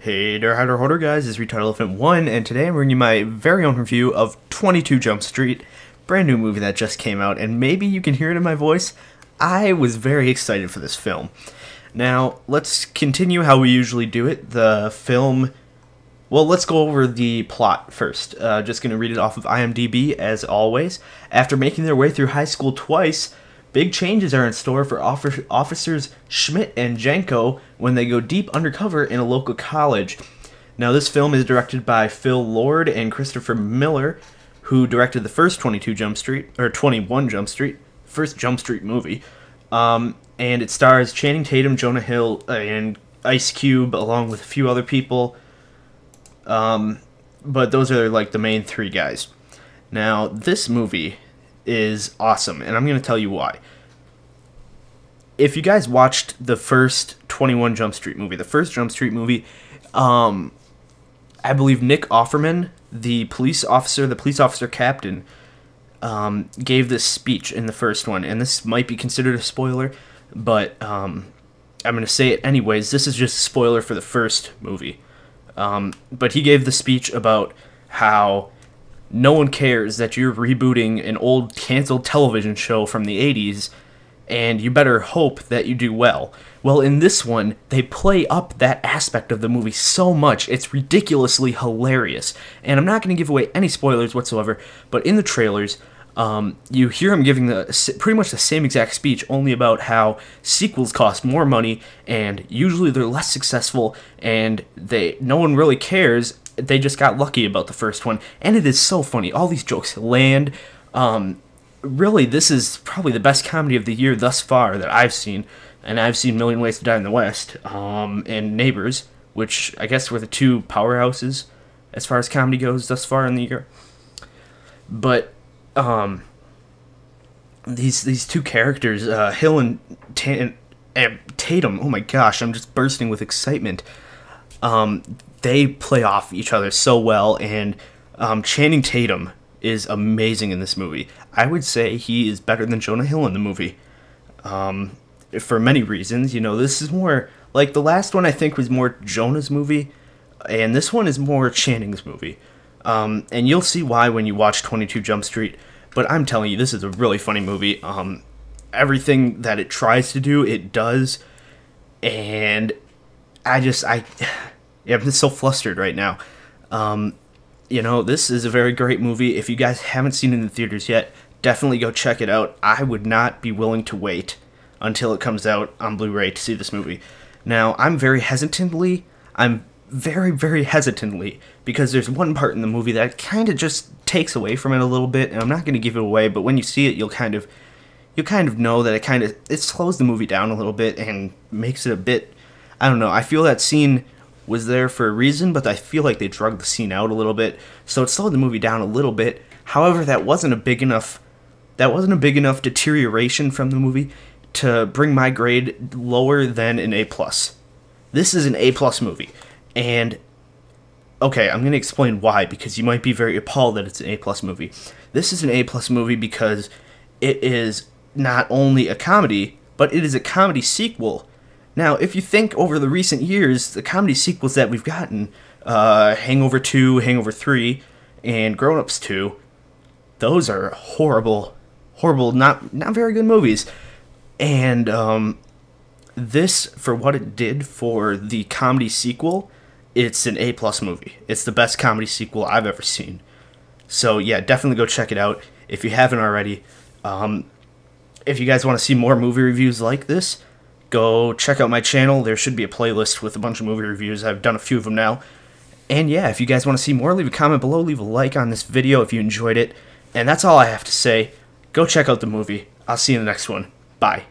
Hey there, Hider Holder guys, it's Retard Elephant 1, and today I'm bringing you my very own review of 22 Jump Street, brand new movie that just came out, and maybe you can hear it in my voice. I was very excited for this film. Now, let's continue how we usually do it. The film, well, let's go over the plot first. Just going to read it off of IMDb, as always. After making their way through high school twice, big changes are in store for officers Schmidt and Janko when they go deep undercover in a local college. Now, this film is directed by Phil Lord and Christopher Miller, who directed the first 21 Jump Street, first Jump Street movie. And it stars Channing Tatum, Jonah Hill, and Ice Cube, along with a few other people. But those are like the main three guys. Now, this movie is awesome, and I'm going to tell you why. If you guys watched the first 21 Jump Street movie, I believe Nick Offerman, the police officer captain, gave this speech in the first one, and this might be considered a spoiler, but I'm going to say it anyways. This is just a spoiler for the first movie. But he gave the speech about how no one cares that you're rebooting an old canceled television show from the 80s, and you better hope that you do well. Well, in this one, they play up that aspect of the movie so much, it's ridiculously hilarious. And I'm not going to give away any spoilers whatsoever, but in the trailers, you hear him giving pretty much the same exact speech, only about how sequels cost more money, and usually they're less successful, and no one really cares. They just got lucky about the first one, and it is so funny. All these jokes land. Really, this is probably the best comedy of the year thus far that I've seen, and I've seen Million Ways to Die in the West, and Neighbors, which I guess were the two powerhouses as far as comedy goes thus far in the year. But these two characters, Hill and Tatum, oh my gosh, I'm just bursting with excitement. They play off each other so well, and Channing Tatum is amazing in this movie. I would say he is better than Jonah Hill in the movie, for many reasons. You know, this is more, like the last one I think was more Jonah's movie, and this one is more Channing's movie. And you'll see why when you watch 22 Jump Street, but I'm telling you, this is a really funny movie. Everything that it tries to do, it does, and I'm just so flustered right now. You know, this is a very great movie. If you guys haven't seen it in the theaters yet, definitely go check it out. I would not be willing to wait until it comes out on Blu-ray to see this movie. Now, I'm very, very hesitantly, because there's one part in the movie that kind of just takes away from it a little bit, and I'm not going to give it away, but when you see it, you'll kind of know that it slows the movie down a little bit and makes it a bit, I don't know, I feel that scene was there for a reason, but I feel like they drug the scene out a little bit, so it slowed the movie down a little bit. However, that wasn't a big enough deterioration from the movie to bring my grade lower than an A+. This is an A+ movie, and okay, I'm going to explain why, because you might be very appalled that it's an A+ movie. This is an A+ movie because it is not only a comedy, but it is a comedy sequel. Now, if you think over the recent years, the comedy sequels that we've gotten, Hangover 2, Hangover 3, and Grown Ups 2, those are horrible, not very good movies. And this, for what it did for the comedy sequel, it's an A+ movie. It's the best comedy sequel I've ever seen. So yeah, definitely go check it out if you haven't already. If you guys want to see more movie reviews like this, go check out my channel. There should be a playlist with a bunch of movie reviews. I've done a few of them now. And yeah, if you guys want to see more, leave a comment below, leave a like on this video if you enjoyed it. And that's all I have to say. Go check out the movie. I'll see you in the next one. Bye.